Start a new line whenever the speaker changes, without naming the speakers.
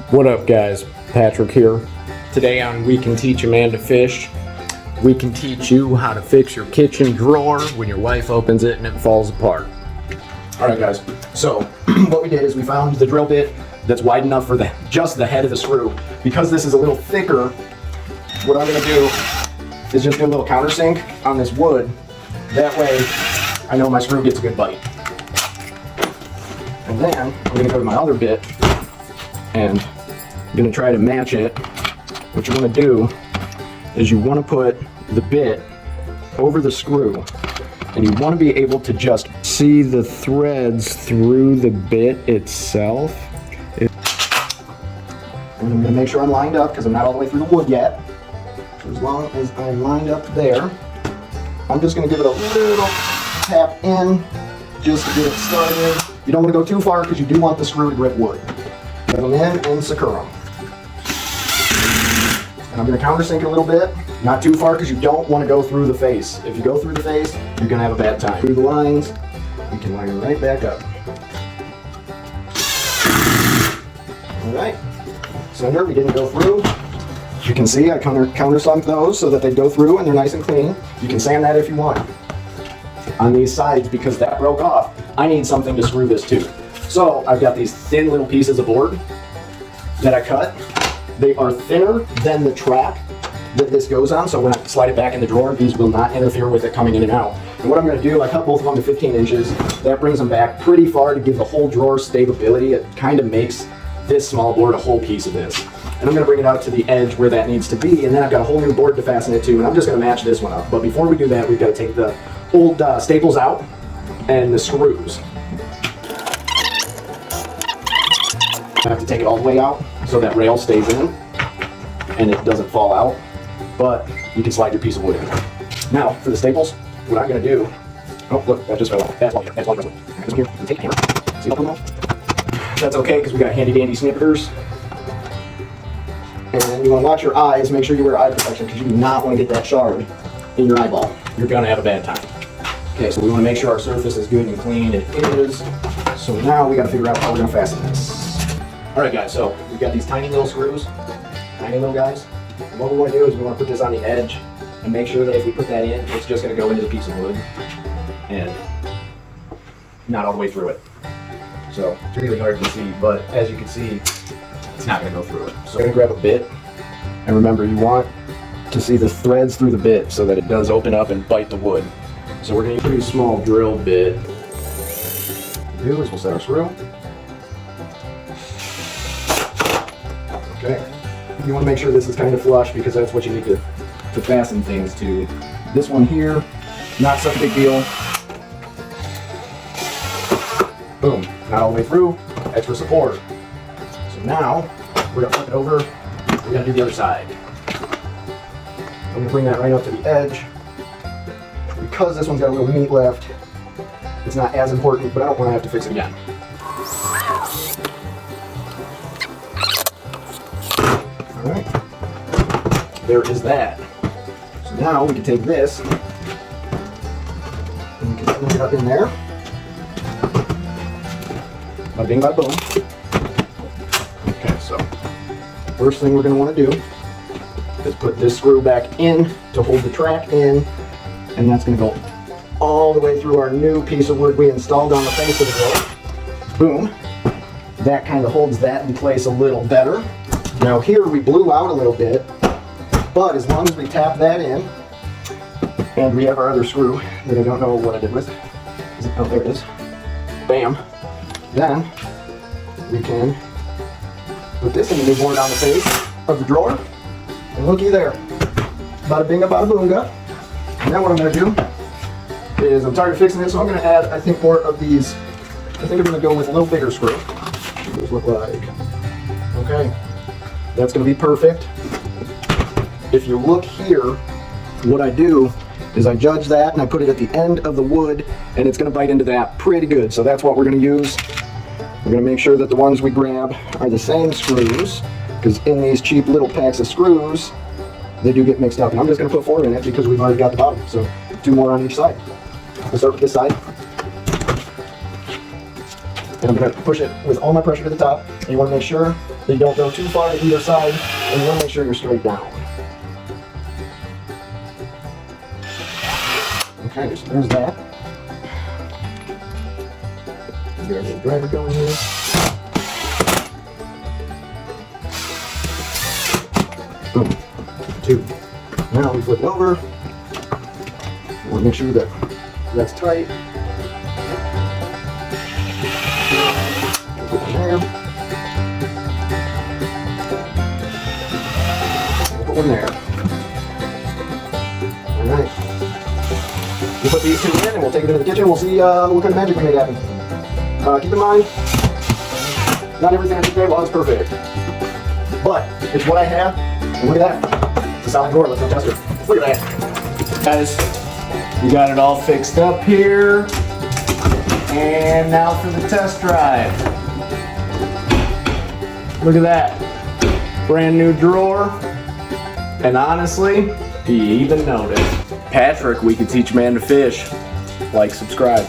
What up, guys? Patrick here. Today on We Can Teach a Man to Fish, we can teach you how to fix your kitchen drawer when your wife opens it and it falls apart. Alright guys, so what we did is we found the drill bit that's wide enough for just the head of the screw. Because this is a little thicker, what I'm going to do is just do a little countersink on this wood. That way I know my screw gets a good bite. And then I'm going to go to my other bit and I'm going to try to match it. What you want to do is you want to put the bit over the screw and you want to be able to just see the threads through the bit itself. And I'm going to make sure I'm lined up because I'm not all the way through the wood yet. So as long as I'm lined up there, I'm just going to give it a little tap in just to get it started. You don't want to go too far because you do want the screw to grip wood. Get them in and secure them. And I'm going to countersink it a little bit. Not too far because you don't want to go through the face. If you go through the face, you're going to have a bad time. Through the lines, you can line it right back up. Alright, center, we didn't go through. You can see I countersunk those so that they go through and they're nice and clean. You can sand that if you want. On these sides, because that broke off, I need something to screw this to. So I've got these thin little pieces of board that I cut. They are thinner than the track that this goes on, so when I slide it back in the drawer, these will not interfere with it coming in and out. And what I'm going to do, I cut both of them to 15 inches. That brings them back pretty far to give the whole drawer stability. It kind of makes this small board a whole piece of this. And I'm going to bring it out to the edge where that needs to be, and then I've got a whole new board to fasten it to, and I'm just going to match this one up. But before we do that, we've got to take the old staples out and the screws. I have to take it all the way out so that rail stays in and it doesn't fall out, but you can slide your piece of wood in. Now, for the staples, what I'm going to do, oh look, that just fell off. That's all here. That's all here. Here, take a hammer. See that? That's okay because we got handy dandy snippers. And you want to watch your eyes, make sure you wear eye protection because you do not want to get that shard in your eyeball. You're going to have a bad time. Okay, so we want to make sure our surface is good and clean. It is. So now we got to figure out how we're going to fasten this. Alright guys, so we've got these tiny little screws, tiny little guys. And what we want to do is we want to put this on the edge and make sure that if we put that in, it's just going to go into the piece of wood and not all the way through it. So it's really hard to see, but as you can see, it's not going to go through it. So we're going to grab a bit, and remember you want to see the threads through the bit so that it does open up and bite the wood. So we're going to use a pretty small drill bit. What we'll do is we'll set our screw. Okay. You want to make sure this is kind of flush because that's what you need to fasten things to. This one here, not such a big deal. Boom. Not all the way through. Extra support. So now, we're going to flip it over. We're going to do the other side. I'm going to bring that right up to the edge. Because this one's got a little meat left, it's not as important, but I don't want to have to fix it again. Alright, there is that. So now we can take this and we can plug it up in there. Bada bing, bada boom. Okay, so first thing we're going to want to do is put this screw back in to hold the track in, and that's going to go all the way through our new piece of wood we installed on the face of the drill. Boom. That kind of holds that in place a little better. Now here we blew out a little bit, but as long as we tap that in, and we have our other screw that I don't know what I did with. Oh, there it is. Bam. Then we can put this in the new board on the face of the drawer, and looky there. Bada binga, bada boonga. And then what I'm going to do is, I'm tired of fixing it, so I'm going to add, I think, more of these. I think I'm going to go with a little bigger screw. What does those look like? Okay. That's going to be perfect. If you look here, what I do is I judge that and I put it at the end of the wood, and it's going to bite into that pretty good. So that's what we're going to use. We're going to make sure that the ones we grab are the same screws, because in these cheap little packs of screws, they do get mixed up. And I'm just going to put 4 in it because we've already got the bottom. So 2 more on each side. We'll start with this side. And I'm going to push it with all my pressure to the top. And you want to make sure that you don't go too far to either side, and you want to make sure you're straight down. Okay, so there's that. Get our little driver going here. Boom. 2. Now we flip it over. We want to make sure that that's tight. Put one there. Put one there. Alright. We'll put these 2 in and we'll take it into the kitchen. We'll see what kind of magic we make happen. Keep in mind, not everything I do today was perfect. But it's what I have. And look at that. It's a solid door. Let's go test it. Look at that. Guys, we got it all fixed up here. And now for the test drive. Look at that. Brand new drawer. And honestly, do you even notice? Patrick, we can teach a man to fish. Like, subscribe.